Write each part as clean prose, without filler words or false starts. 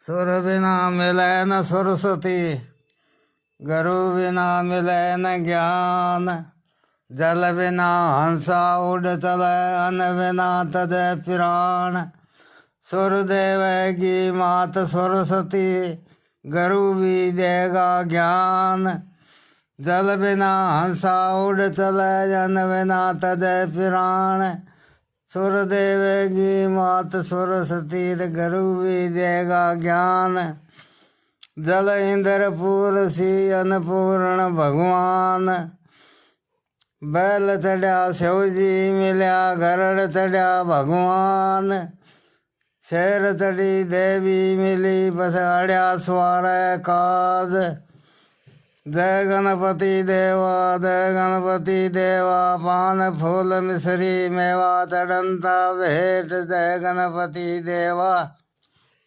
सुर बिना मिले न सरस्वती, गुरु बिना मिले न ज्ञान। जल बिना हंसा उड़ चले, अन्न बिना तदे पिराण। सुर देवेगी मात सरस्वती, गुरु भी देगा ज्ञान। जल बिना हंसा उड़ चले, अन्न बिना तदे पिराण। सुर देवेगी मात सरस्वती, गुरु भी देगा ज्ञान। जल इंद्र पूरसी, अन्नपूर्ण भगवान। बैल चढ़िया शिव जी मिलिया, गरड़ चढ़िया भगवान। शेर चढ़ी देवी मिली, बस अड़िया स्वार काज। जय गणपति देवा, जय गणपति देवा, पान फूल मिश्री मेवा चढ़ंता भेंट। जय गणपति देवा,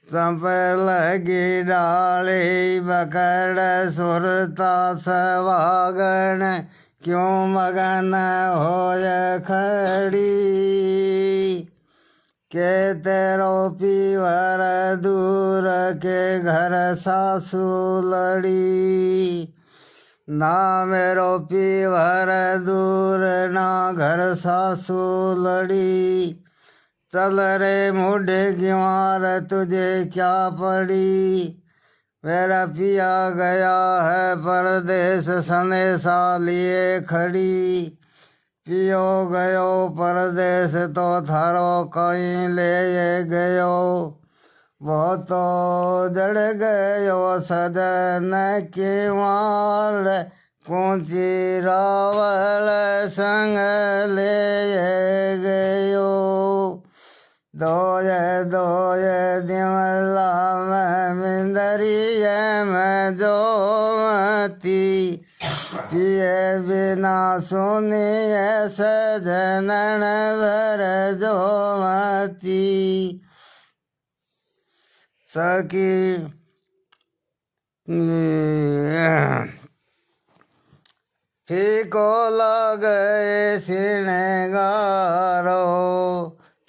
चंपल की डाली पकड़ सुरता सवागण। क्यों मगन होय खड़ी, के तेरो पीवर दूर के घर सासू लड़ी। ना मेरो पीवर दूर, ना घर सासू लड़ी। चल रे मुढ़े ग्यार, तुझे क्या पड़ी। मेरा पिया गया है परदेश, सनेसा लिए खड़ी। पियो गयो परदेश, तो थारो कहीं ले गयो। बहुत जड़ गयो सजन के माल, कौची रावल संग ले गयो। दोये दोये दिमला में मिंदरिय में जोमती। पिए बिना सुनिए सजनन भर जोमती। सखी फीको लगे सिणगारो,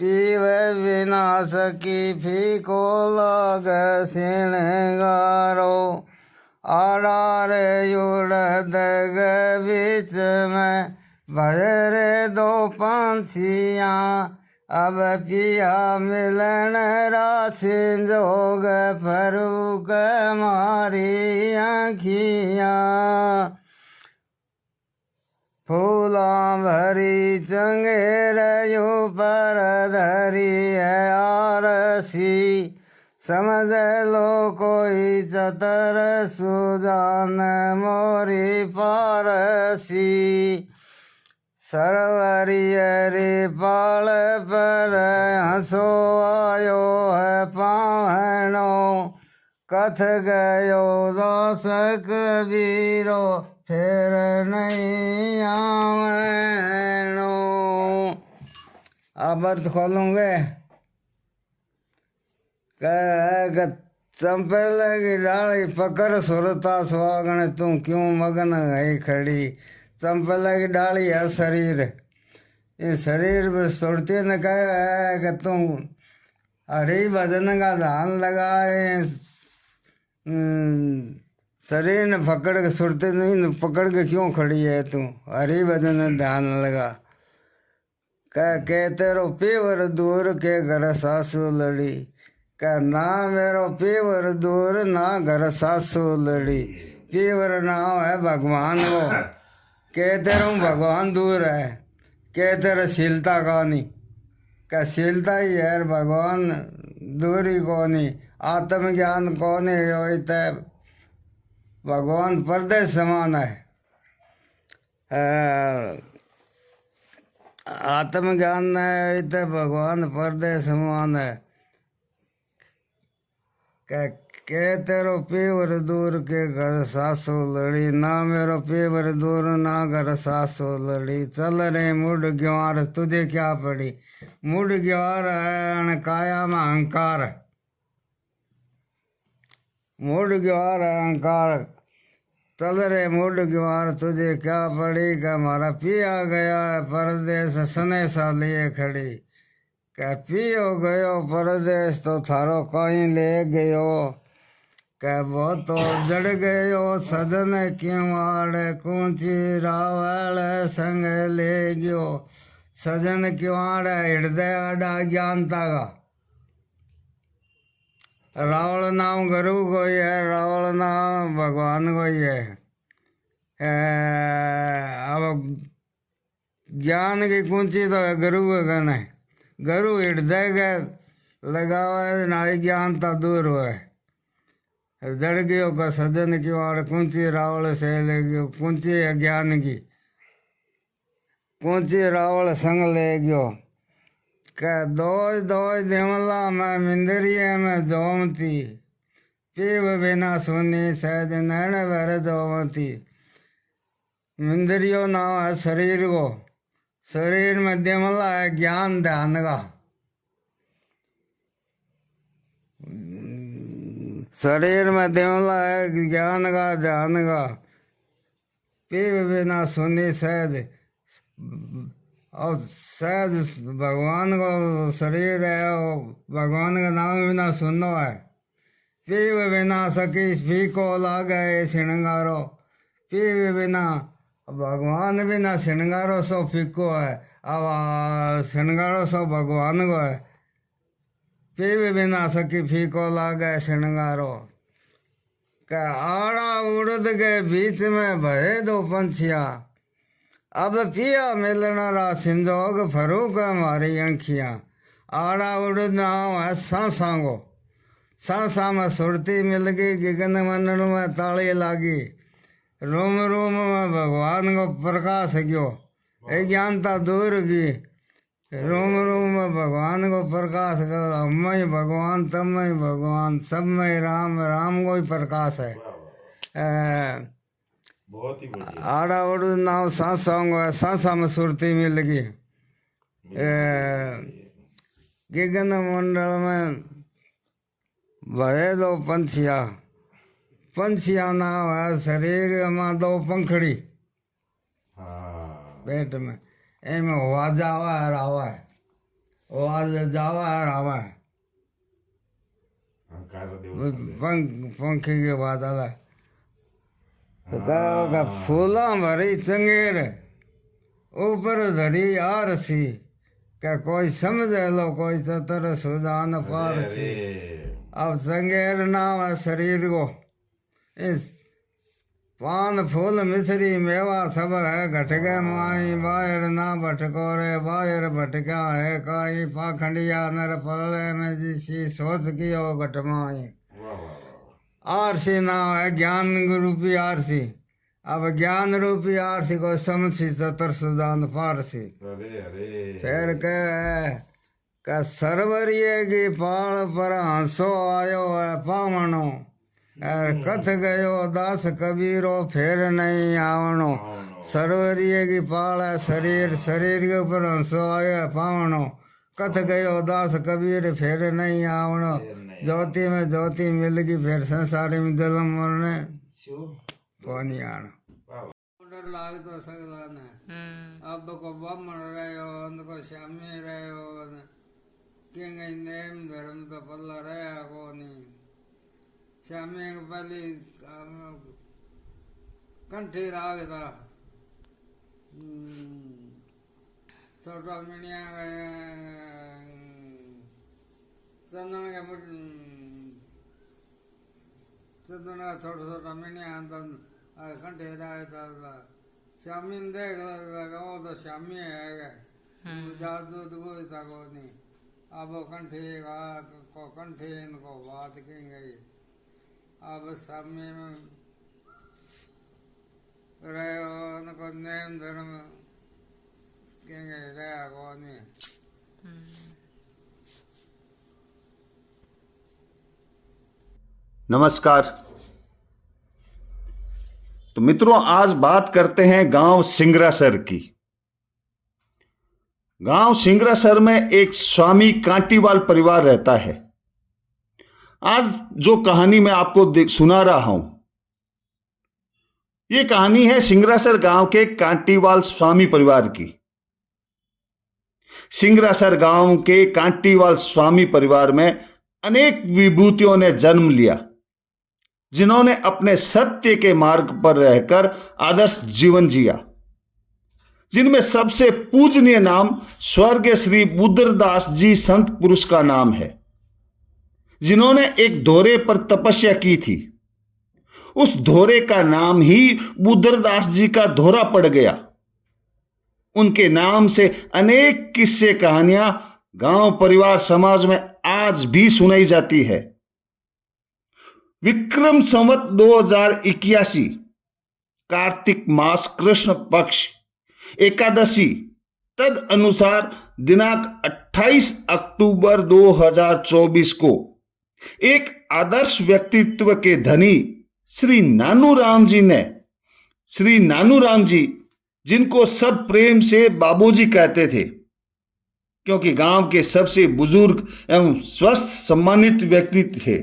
पीवे बिना सकी फीको लग सिणगारो। आड़ारे उड़द बीच में भरे दो पंछियाँ, अब पिया मिलन राशि जोग फरूक मारी आँखियाँ। फूला भरी चंगेर पर धरी है आरसी। समझ लो कोई चतर सुजान मोरी पारसी। सरवरी रे पाल पर हंसो आयो है पावनो। कथ गयो दास कबीरो, फिर नहीं आवनो। अब अर्थ खोलूंगे। चंपल की डाली पकड़ सुरता सुहागण, तू क्यों मगन है खड़ी। चंपल की डाली है शरीर, ये शरीर में सुरती ने कहा है कि तू हरि भजन का ध्यान लगाए। शरीर ने पकड़ के सुरती नहीं पकड़ के क्यों खड़ी है तू, हरि भजन में ध्यान लगा। कह के तेरो पीवर दूर के घर सासू लड़ी। कह ना मेरो पीवर दूर, ना घर सासू लड़ी। पीवर नाम है भगवान वो, कहते रहूँ भगवान दूर है। कहते रहे शीलता कौनी, क्या शीलता ही है भगवान दूरी कौनी। आत्मज्ञान कौन है, भगवान पर्दे समान है। आत्मज्ञान है तो भगवान पर्दे समान है। के तेरो पीवर दूर के घर सासू लड़ी। ना मेरो पीवर दूर, ना घर सासू लड़ी। चल रे मुढ़ ग्वार, तुझे क्या पड़ी। मुढ़ ग्वार है काया में अहंकार, मुढ़ ग्वार अहंकार। चल रे मुढ़ ग्वार, तुझे क्या पड़ी। का हमारा पिया गया है परदेश, सनेसा लिए खड़ी। कै पियो गयो परदेश तो थारो कहीं ले गयो, कै वो तो जड़ गयो सदन किवाड़ कूची रावल संग ले गयो। सजन किवाड़ हृदय आडा ज्ञानता का। रावण नाम गुरु को ही है, रावण नाम भगवान को ही है। अब ज्ञान की कुंची तो गुरु के गण है। गुरु हृदय के लगावा है ना, ज्ञानता दूर हुआ है। जड़ गयो का सजन की वाड़ कुंची रावण से ले गयो, कुंची है ज्ञान की, कुंची रावण संग ले गयो। कह दोज दोज देवला मैं मिंदरिये में जोमती, पीव बिना सुनी सहज नैन भर जोमती। मिंदरियो नाम है शरीर को, शरीर में देवला है ज्ञान ध्यान का। शरीर में देवला है ज्ञान का ध्यान का। पीव बिना सुनी सहज, और शायद भगवान को शरीर है, भगवान का नाम बिना सुनो है। पीव बिना सकी फीको लागे श्रृंगारो, पीव बिना भगवान बिना श्रृंगारो सो फीको है, अब श्रृंगारो सो भगवान को है। पीव बिना सकी फीको लागे श्रृंगारो। क्या आड़ा उड़द के बीच में भये दो पंछिया, अब पिया मिलना रा सिंदोग फरूक हमारी अंखियाँ। आड़ा उड़ नाम है सांसा को, सांसा में सुरती मिल गई, गगन मंडल में ताली लागी। रोम रोम में भगवान को प्रकाश गयो, ज्ञानता दूर की। रोम रोम में भगवान को प्रकाश कर, हम ही भगवान तम ही भगवान, सब में राम, राम को ही प्रकाश है। बहुत ही बढ़िया। आड़ा उड़ नाव सांसा है, सांसा में सुरती मिल गई। गगन मंडल में भये दो पंछिया, पंछिया नाव है शरीर में दो पंखड़ी पेट में, एम हवा जावा है रावा है, हवा जावा है रावा है। पंखी के बाद आला तो कहा फूला भरी चंगेर ऊपर धरी आरसी, क्या कोई समझ लो कोई चतर सुजान पारसी। अब चंगेर नाम है शरीर को, इस पान फूल मिश्री मेवा सब है, घट गए माई बाहर ना भटको रे, बाहर भटका है काई। पाखंडिया नर पलड़े में जिसी सोच की हो घटमाई। आरसी नाम है ज्ञान रूपी आरसी, अब ज्ञान रूपी आरसी को समझी चतर सुजान पारसी। फिर कह सरवरिये की पाल पर हंसो आयो है पावनो, कथ गयो दास कबीरो फिर नहीं आवनो। सरवरिये की पाल है शरीर, शरीर के ऊपर हंसो आयो है पावनो, कथ गयो दास कबीर फिर नहीं आवनो। ज्योति में ज्योति मिल गई, फिर संसारी में जन्म मरने कौन ही आना। डर लाग तो सकता न, अब को ब्राह्मण रहे हो, उनको श्यामी रहे हो, कहीं नेम धर्म तो पल्ला रहा को नहीं। श्यामी को पहले कंठी राग था, छोटा मिनिया चंदन का चंदन का छोटा छोटा मिनिया कंठे रहता था। श्यामी ने देख लगा वो तो श्यामी है, जादू तो कोई था को नहीं। अब वो कंठे को कंठे इनको बात की गई। अब श्यामी में रहे उनको नेम धर्म की गई रहा को नहीं। नमस्कार। तो मित्रों, आज बात करते हैं गांव सिंगरासर की। गांव सिंगरासर में एक स्वामी कांटीवाल परिवार रहता है। आज जो कहानी मैं आपको सुना रहा हूं, ये कहानी है सिंगरासर गांव के कांटीवाल स्वामी परिवार की। सिंगरासर गांव के कांटीवाल स्वामी परिवार में अनेक विभूतियों ने जन्म लिया, जिन्होंने अपने सत्य के मार्ग पर रहकर आदर्श जीवन जिया, जिनमें सबसे पूजनीय नाम स्वर्गीय श्री बुद्धदास जी संत पुरुष का नाम है, जिन्होंने एक धोरे पर तपस्या की थी। उस धोरे का नाम ही बुद्धदास जी का धोरा पड़ गया। उनके नाम से अनेक किस्से कहानियां गांव, परिवार, समाज में आज भी सुनाई जाती है। विक्रम संवत 2081 कार्तिक मास कृष्ण पक्ष एकादशी तद अनुसार दिनांक 28 अक्टूबर 2024 को एक आदर्श व्यक्तित्व के धनी श्री नानूराम जी, जिनको सब प्रेम से बाबूजी कहते थे, क्योंकि गांव के सबसे बुजुर्ग एवं स्वस्थ सम्मानित व्यक्ति थे,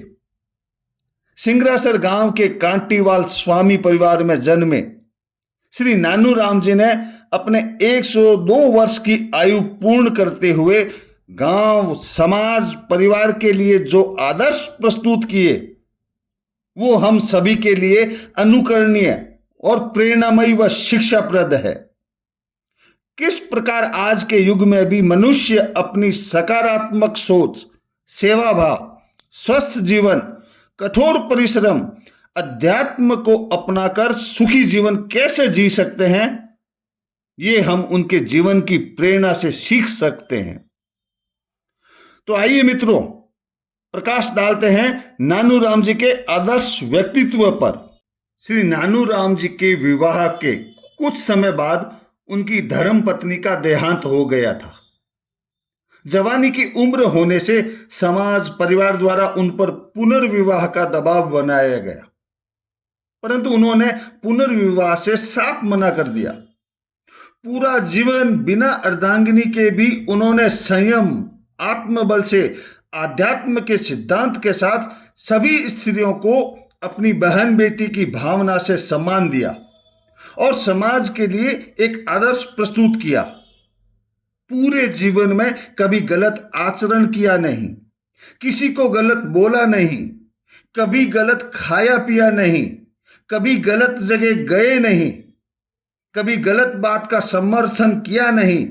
सिंगरासर गांव के कांटीवाल स्वामी परिवार में जन्मे श्री नानूराम जी ने अपने 102 वर्ष की आयु पूर्ण करते हुए गांव, समाज, परिवार के लिए जो आदर्श प्रस्तुत किए, वो हम सभी के लिए अनुकरणीय और प्रेरणामयी व शिक्षाप्रद है। किस प्रकार आज के युग में भी मनुष्य अपनी सकारात्मक सोच, सेवा भाव, स्वस्थ जीवन, कठोर परिश्रम, अध्यात्म को अपनाकर सुखी जीवन कैसे जी सकते हैं, ये हम उनके जीवन की प्रेरणा से सीख सकते हैं। तो आइए मित्रों, प्रकाश डालते हैं नानूराम जी के आदर्श व्यक्तित्व पर। श्री नानूराम जी के विवाह के कुछ समय बाद उनकी धर्म पत्नी का देहांत हो गया था। जवानी की उम्र होने से समाज, परिवार द्वारा उन पर पुनर्विवाह का दबाव बनाया गया, परंतु उन्होंने पुनर्विवाह से साफ मना कर दिया। पूरा जीवन बिना अर्धांगिनी के भी उन्होंने संयम, आत्मबल से आध्यात्म के सिद्धांत के साथ सभी स्त्रियों को अपनी बहन बेटी की भावना से सम्मान दिया और समाज के लिए एक आदर्श प्रस्तुत किया। पूरे जीवन में कभी गलत आचरण किया नहीं, किसी को गलत बोला नहीं, कभी गलत खाया पिया नहीं, कभी गलत जगह गए नहीं, कभी गलत बात का समर्थन किया नहीं।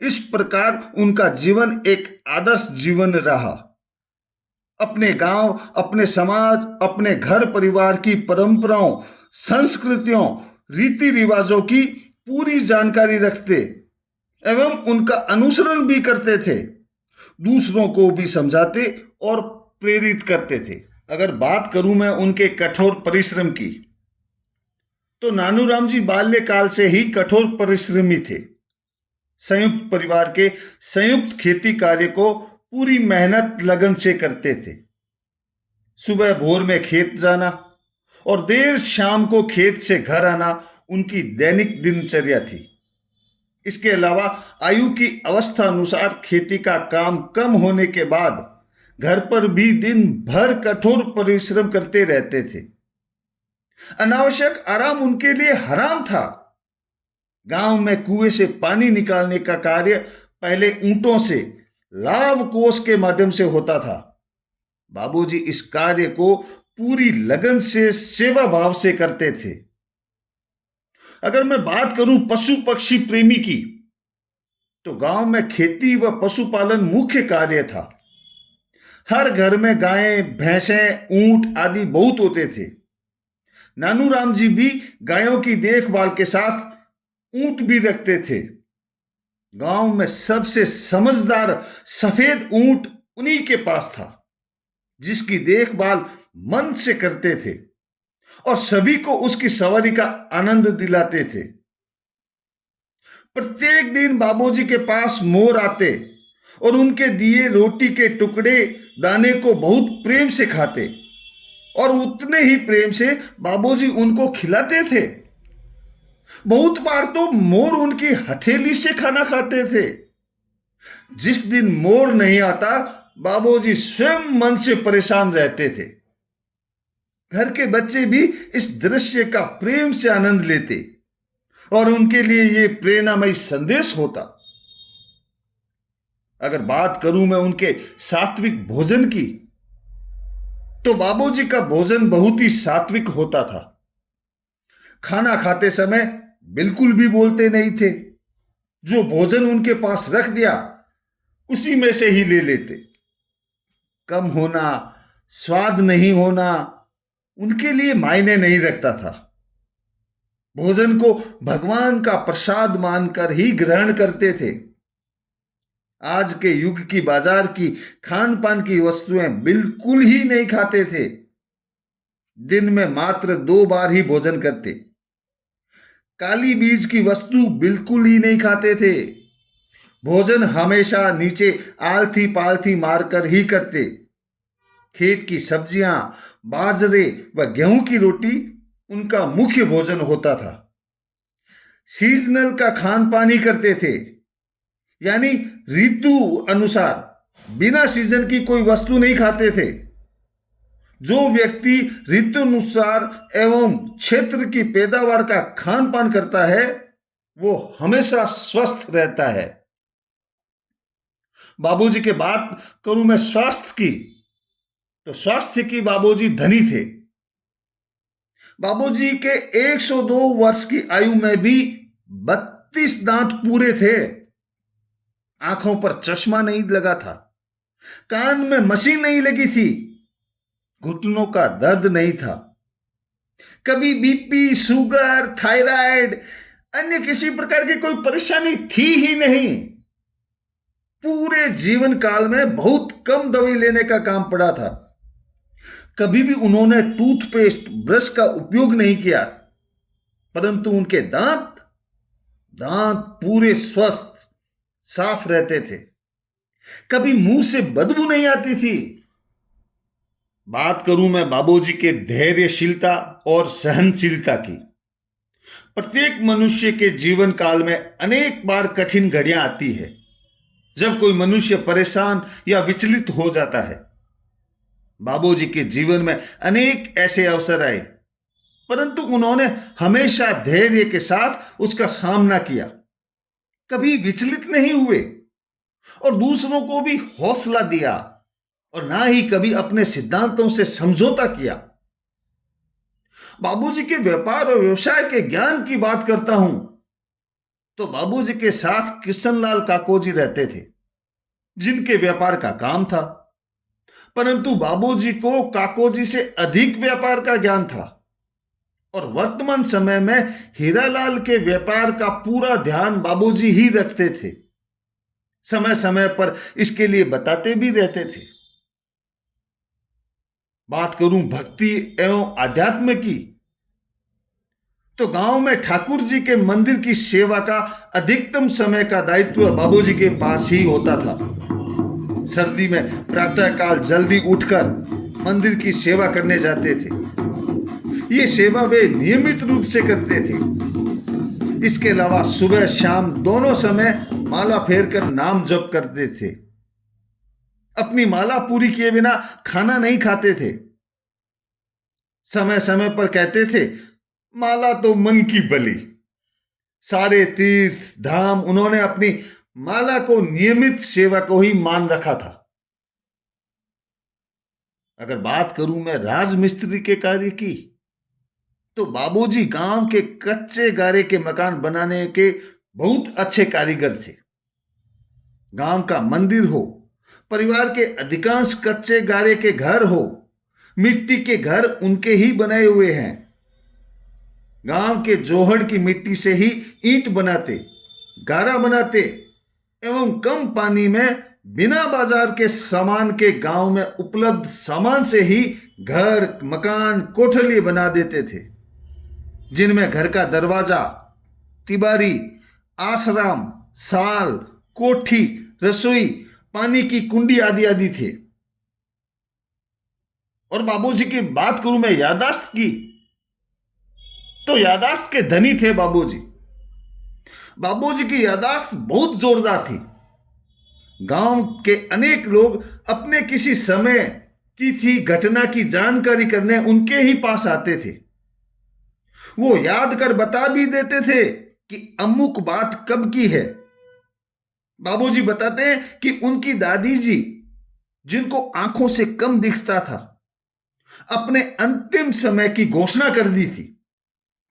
इस प्रकार उनका जीवन एक आदर्श जीवन रहा। अपने गांव, अपने समाज, अपने घर परिवार की परंपराओं, संस्कृतियों, रीति रिवाजों की पूरी जानकारी रखते एवं उनका अनुसरण भी करते थे। दूसरों को भी समझाते और प्रेरित करते थे। अगर बात करूं मैं उनके कठोर परिश्रम की, तो नानूराम जी बाल्यकाल से ही कठोर परिश्रमी थे। संयुक्त परिवार के संयुक्त खेती कार्य को पूरी मेहनत लगन से करते थे। सुबह भोर में खेत जाना और देर शाम को खेत से घर आना उनकी दैनिक दिनचर्या थी। इसके अलावा आयु की अवस्था अनुसार खेती का काम कम होने के बाद घर पर भी दिन भर कठोर परिश्रम करते रहते थे। अनावश्यक आराम उनके लिए हराम था। गांव में कुएं से पानी निकालने का कार्य पहले ऊंटों से लाव कोष के माध्यम से होता था। बाबूजी इस कार्य को पूरी लगन से, सेवा भाव से करते थे। अगर मैं बात करूं पशु पक्षी प्रेमी की, तो गांव में खेती व पशुपालन मुख्य कार्य था। हर घर में गायें, भैंसें, ऊंट आदि बहुत होते थे। नानूराम जी भी गायों की देखभाल के साथ ऊंट भी रखते थे। गांव में सबसे समझदार सफेद ऊंट उन्हीं के पास था, जिसकी देखभाल मन से करते थे और सभी को उसकी सवारी का आनंद दिलाते थे। प्रत्येक दिन बाबूजी के पास मोर आते और उनके दिए रोटी के टुकड़े दाने को बहुत प्रेम से खाते और उतने ही प्रेम से बाबूजी उनको खिलाते थे। बहुत बार तो मोर उनकी हथेली से खाना खाते थे। जिस दिन मोर नहीं आता, बाबूजी स्वयं मन से परेशान रहते थे। घर के बच्चे भी इस दृश्य का प्रेम से आनंद लेते और उनके लिए यह प्रेरणामयी संदेश होता। अगर बात करूं मैं उनके सात्विक भोजन की, तो बाबूजी का भोजन बहुत ही सात्विक होता था। खाना खाते समय बिल्कुल भी बोलते नहीं थे। जो भोजन उनके पास रख दिया उसी में से ही ले लेते। कम होना, स्वाद नहीं होना उनके लिए मायने नहीं रखता था। भोजन को भगवान का प्रसाद मानकर ही ग्रहण करते थे। आज के युग की बाजार की खान पान की वस्तुएं बिल्कुल ही नहीं खाते थे। दिन में मात्र 2 बार ही भोजन करते। काली बीज की वस्तु बिल्कुल ही नहीं खाते थे। भोजन हमेशा नीचे आलथी पालथी मारकर ही करते। खेत की सब्जियां, बाजरे व गेहूं की रोटी उनका मुख्य भोजन होता था। सीजनल का खान पान ही करते थे, यानी ऋतु अनुसार बिना सीजन की कोई वस्तु नहीं खाते थे। जो व्यक्ति ऋतु अनुसार एवं क्षेत्र की पैदावार का खान पान करता है वो हमेशा स्वस्थ रहता है। बाबूजी की बात करूं मैं स्वास्थ्य की, तो स्वास्थ्य की बाबूजी धनी थे। बाबूजी के 102 वर्ष की आयु में भी 32 दांत पूरे थे। आंखों पर चश्मा नहीं लगा था। कान में मशीन नहीं लगी थी। घुटनों का दर्द नहीं था। कभी बीपी, शुगर, थायराइड, अन्य किसी प्रकार की कोई परेशानी थी ही नहीं। पूरे जीवन काल में बहुत कम दवाई लेने का काम पड़ा था। कभी भी उन्होंने टूथपेस्ट, ब्रश का उपयोग नहीं किया, परंतु उनके दांत पूरे स्वस्थ, साफ रहते थे। कभी मुंह से बदबू नहीं आती थी। बात करूं मैं बाबूजी के धैर्यशीलता और सहनशीलता की। प्रत्येक मनुष्य के जीवन काल में अनेक बार कठिन घड़ियां आती है, जब कोई मनुष्य परेशान या विचलित हो जाता है। बाबूजी के जीवन में अनेक ऐसे अवसर आए, परंतु उन्होंने हमेशा धैर्य के साथ उसका सामना किया। कभी विचलित नहीं हुए और दूसरों को भी हौसला दिया, और ना ही कभी अपने सिद्धांतों से समझौता किया। बाबूजी के व्यापार और व्यवसाय के ज्ञान की बात करता हूं, तो बाबूजी के साथ कृष्णलाल काकोजी रहते थे, जिनके व्यापार का काम था। परंतु बाबूजी को काकोजी से अधिक व्यापार का ज्ञान था, और वर्तमान समय में हीरालाल के व्यापार का पूरा ध्यान बाबूजी ही रखते थे। समय समय पर इसके लिए बताते भी रहते थे। बात करूं भक्ति एवं आध्यात्म की, तो गांव में ठाकुर जी के मंदिर की सेवा का अधिकतम समय का दायित्व बाबूजी के पास ही होता था। सर्दी में प्रातःकाल जल्दी उठकर मंदिर की सेवा करने जाते थे। ये सेवा वे नियमित रूप से करते थे। इसके अलावा सुबह शाम दोनों समय माला फेरकर नाम जप करते थे। अपनी माला पूरी किए बिना खाना नहीं खाते थे। समय समय पर कहते थे, माला तो मन की बलि। सारे तीर्थ धाम उन्होंने अपनी माला को नियमित सेवा को ही मान रखा था। अगर बात करूं मैं राजमिस्त्री के कार्य की, तो बाबूजी गांव के कच्चे गारे के मकान बनाने के बहुत अच्छे कारीगर थे। गांव का मंदिर हो, परिवार के अधिकांश कच्चे गारे के घर हो, मिट्टी के घर उनके ही बनाए हुए हैं। गांव के जोहड़ की मिट्टी से ही ईंट बनाते, गारा बनाते एवं कम पानी में बिना बाजार के सामान के गांव में उपलब्ध सामान से ही घर, मकान, कोठली बना देते थे, जिनमें घर का दरवाजा, तिबारी, आसराम, साल, कोठी, रसोई, पानी की कुंडी आदि आदि थे। और बाबूजी की बात करूं मैं यादाश्त की, तो यादाश्त के धनी थे बाबूजी। बाबूजी की यादाश्त बहुत जोरदार थी। गांव के अनेक लोग अपने किसी समय, तिथि, घटना की जानकारी करने उनके ही पास आते थे। वो याद कर बता भी देते थे कि अमुक बात कब की है। बाबूजी बताते हैं कि उनकी दादी जी, जिनको आंखों से कम दिखता था, अपने अंतिम समय की घोषणा कर दी थी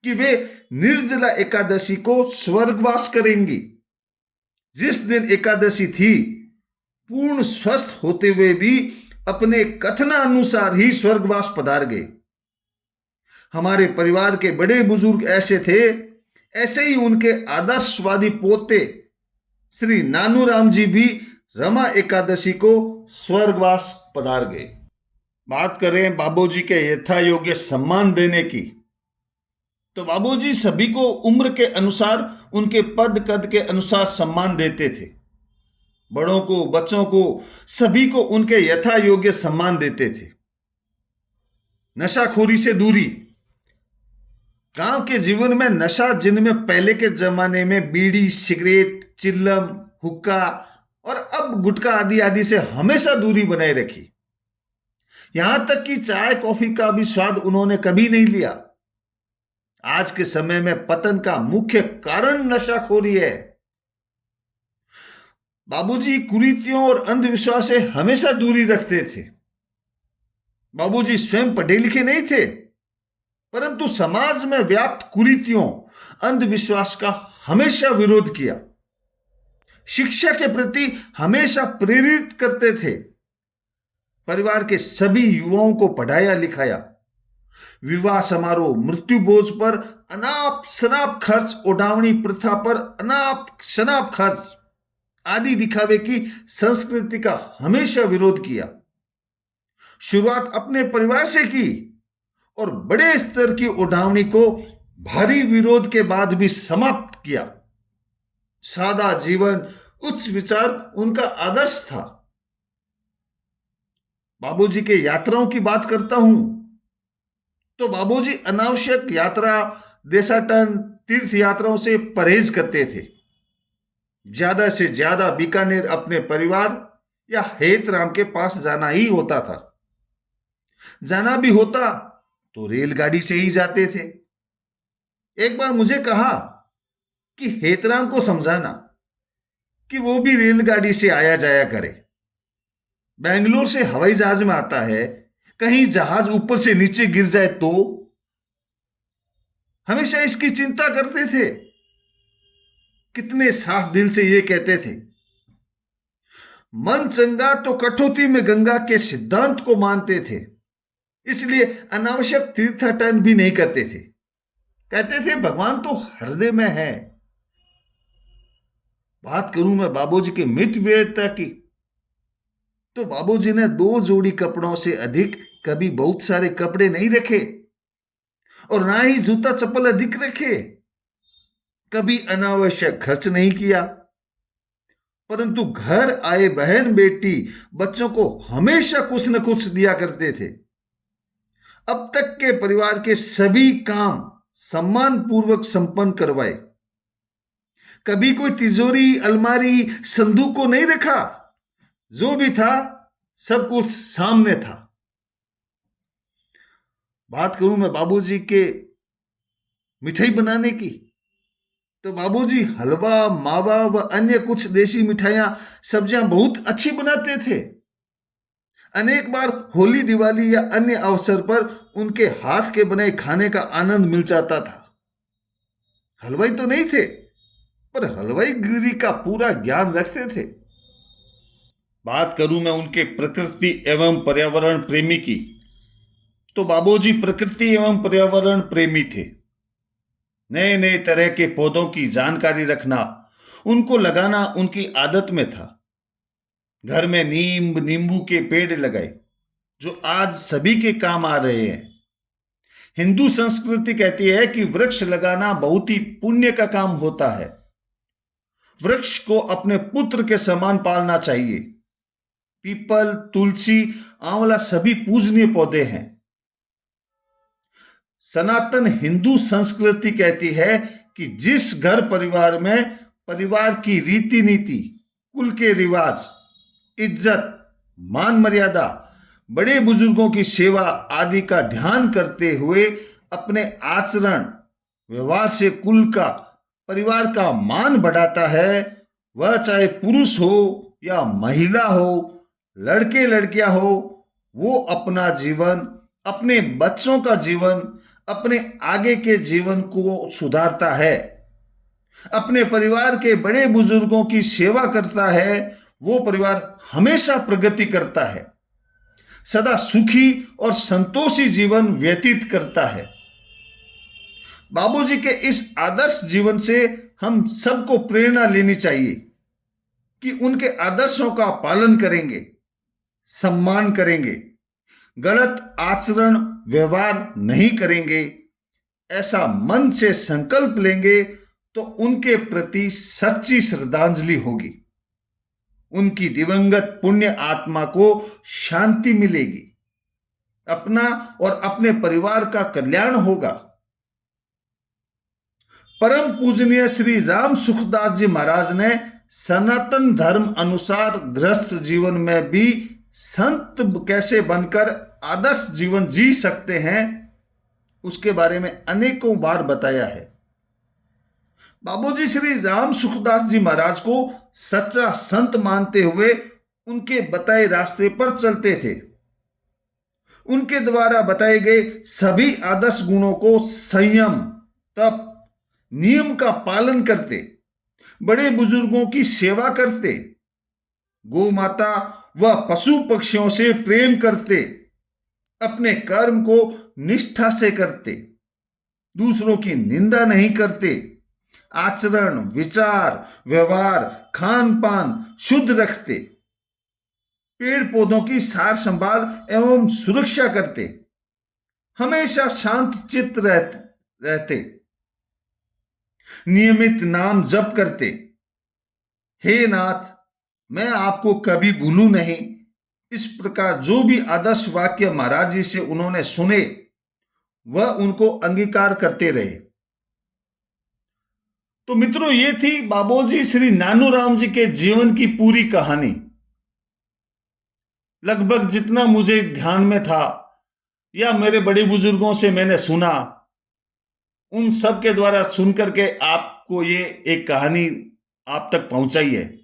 कि वे निर्जला एकादशी को स्वर्गवास करेंगी। जिस दिन एकादशी थी, पूर्ण स्वस्थ होते हुए भी अपने कथनानुसार ही स्वर्गवास पधार गए। हमारे परिवार के बड़े बुजुर्ग ऐसे थे, ऐसे ही उनके आदर्शवादी पोते श्री नानूराम जी भी रमा एकादशी को स्वर्गवास पधार गए। बात करें बाबूजी के यथा योग्य सम्मान देने की, तो बाबूजी सभी को उम्र के अनुसार, उनके पद कद के अनुसार सम्मान देते थे। बड़ों को, बच्चों को, सभी को उनके यथा योग्य सम्मान देते थे। नशाखोरी से दूरी। गांव के जीवन में नशा, जिनमें पहले के जमाने में बीड़ी, सिगरेट, चिल्लम, हुक्का और अब गुटखा आदि आदि से हमेशा दूरी बनाए रखी। यहां तक कि चाय कॉफी का भी स्वाद उन्होंने कभी नहीं लिया। आज के समय में पतन का मुख्य कारण नशाखोरी है। बाबूजी कुरीतियों और अंधविश्वास से हमेशा दूरी रखते थे। बाबूजी स्वयं पढ़े लिखे नहीं थे, परंतु समाज में व्याप्त कुरीतियों, अंधविश्वास का हमेशा विरोध किया। शिक्षा के प्रति हमेशा प्रेरित करते थे। परिवार के सभी युवाओं को पढ़ाया लिखाया। विवाह समारोह, मृत्यु भोज पर अनाप शनाप खर्च, उड़ावनी प्रथा पर अनाप शनाप खर्च आदि दिखावे की संस्कृति का हमेशा विरोध किया। शुरुआत अपने परिवार से की और बड़े स्तर की उड़ावनी को भारी विरोध के बाद भी समाप्त किया। सादा जीवन, उच्च विचार उनका आदर्श था। बाबूजी के यात्राओं की बात करता हूं, तो बाबूजी अनावश्यक यात्रा, देशाटन, तीर्थ यात्राओं से परहेज करते थे। ज्यादा से ज्यादा बीकानेर अपने परिवार या हेतराम के पास जाना ही होता था। जाना भी होता तो रेलगाड़ी से ही जाते थे। एक बार मुझे कहा कि हेतराम को समझाना कि वो भी रेलगाड़ी से आया जाया करे। बेंगलोर से हवाई जहाज में आता है, कहीं जहाज ऊपर से नीचे गिर जाए तो। हमेशा इसकी चिंता करते थे। कितने साफ दिल से ये कहते थे, मन चंगा तो कठौती में गंगा के सिद्धांत को मानते थे, इसलिए अनावश्यक तीर्थाटन भी नहीं करते थे। कहते थे भगवान तो हृदय में है। बात करूं मैं बाबूजी की मितव्ययिता की, तो बाबूजी ने 2 जोड़ी कपड़ों से अधिक कभी बहुत सारे कपड़े नहीं रखे और ना ही जूता चप्पल अधिक रखे। कभी अनावश्यक खर्च नहीं किया, परंतु घर आए बहन बेटी बच्चों को हमेशा कुछ न कुछ दिया करते थे। अब तक के परिवार के सभी काम सम्मान पूर्वक संपन्न करवाए। कभी कोई तिजोरी, अलमारी, संदूक को नहीं रखा। जो भी था सब कुछ सामने था। बात करूं मैं बाबूजी के मिठाई बनाने की, तो बाबूजी हलवा, मावा व अन्य कुछ देसी मिठाइयां, सब्जियां बहुत अच्छी बनाते थे। अनेक बार होली, दिवाली या अन्य अवसर पर उनके हाथ के बने खाने का आनंद मिल जाता था। हलवाई तो नहीं थे, पर हलवाई गिरी का पूरा ज्ञान रखते थे। बात करूं मैं उनके प्रकृति एवं पर्यावरण प्रेमी की, तो बाबूजी प्रकृति एवं पर्यावरण प्रेमी थे। नए नए तरह के पौधों की जानकारी रखना, उनको लगाना उनकी आदत में था। घर में नीम, नींबू के पेड़ लगाए, जो आज सभी के काम आ रहे हैं। हिंदू संस्कृति कहती है कि वृक्ष लगाना बहुत ही पुण्य का काम होता है। वृक्ष को अपने पुत्र के समान पालना चाहिए। पीपल, तुलसी, आंवला सभी पूजनीय पौधे हैं। सनातन हिंदू संस्कृति कहती है कि जिस घर परिवार में परिवार की रीति नीति, कुल के रिवाज, इज्जत, मान मर्यादा, बड़े बुजुर्गों की सेवा आदि का ध्यान करते हुए अपने आचरण व्यवहार से कुल का, परिवार का मान बढ़ाता है, वह चाहे पुरुष हो या महिला हो, लड़के लड़कियां हो, वो अपना जीवन, अपने बच्चों का जीवन, अपने आगे के जीवन को सुधारता है, अपने परिवार के बड़े बुजुर्गों की सेवा करता है, वो परिवार हमेशा प्रगति करता है, सदा सुखी और संतोषी जीवन व्यतीत करता है। बाबूजी के इस आदर्श जीवन से हम सबको प्रेरणा लेनी चाहिए कि उनके आदर्शों का पालन करेंगे, सम्मान करेंगे, गलत आचरण व्यवहार नहीं करेंगे, ऐसा मन से संकल्प लेंगे तो उनके प्रति सच्ची श्रद्धांजलि होगी, उनकी दिवंगत पुण्य आत्मा को शांति मिलेगी, अपना और अपने परिवार का कल्याण होगा। परम पूजनीय श्री राम सुखदास जी महाराज ने सनातन धर्म अनुसार गृहस्थ जीवन में भी संत कैसे बनकर आदर्श जीवन जी सकते हैं, उसके बारे में अनेकों बार बताया है। बाबूजी श्री राम सुखदास जी महाराज को सच्चा संत मानते हुए उनके बताए रास्ते पर चलते थे। उनके द्वारा बताए गए सभी आदर्श गुणों को संयम, तप, नियम का पालन करते, बड़े बुजुर्गों की सेवा करते, गौ माता व पशु पक्षियों से प्रेम करते, अपने कर्म को निष्ठा से करते, दूसरों की निंदा नहीं करते, आचरण, विचार, व्यवहार, खान पान शुद्ध रखते, पेड़ पौधों की सार संभाल एवं सुरक्षा करते, हमेशा शांत चित्त रहते, नियमित नाम जप करते। हे नाथ, मैं आपको कभी भूलूं नहीं। इस प्रकार जो भी आदर्श वाक्य महाराज जी से उन्होंने सुने, वह उनको अंगीकार करते रहे। तो मित्रों, ये थी बाबूजी श्री नानूराम जी के जीवन की पूरी कहानी। लगभग जितना मुझे ध्यान में था या मेरे बड़े बुजुर्गों से मैंने सुना, उन सब के द्वारा सुनकर के आपको ये एक कहानी आप तक पहुंचाई है।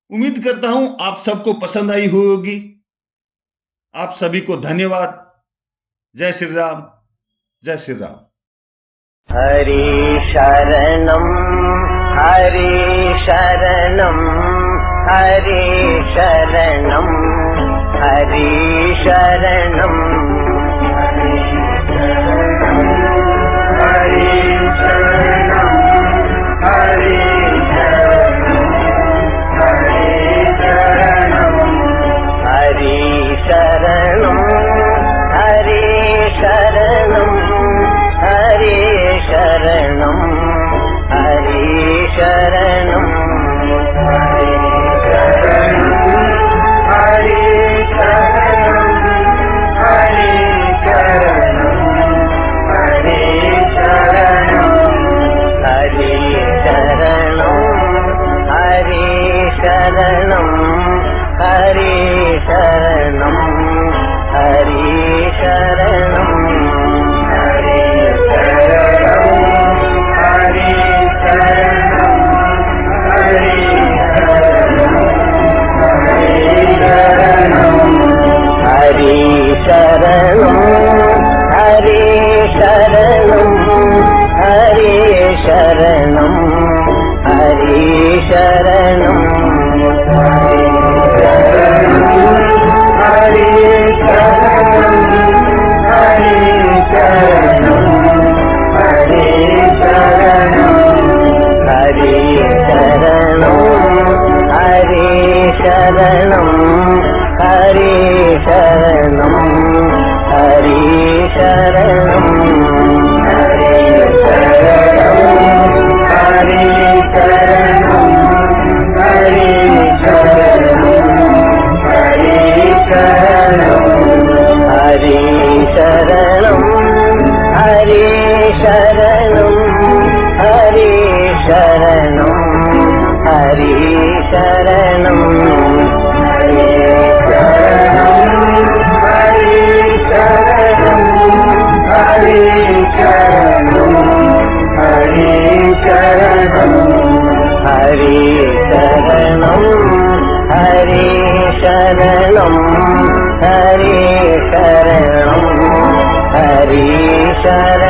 उम्मीद करता हूं आप सबको पसंद आई होगी। आप सभी को धन्यवाद। जय श्री राम, जय श्री राम। हरि शरणम हरि शरणम हरि शरणम हरि शरणम हरि शरणम हरि शरणम हरि शरणम हरि शरणम हरि शरणम हरि शरणम हरि शरणम हरि शरणम हरि शरणं हरि शरणं हरि शरणं हरि शरणं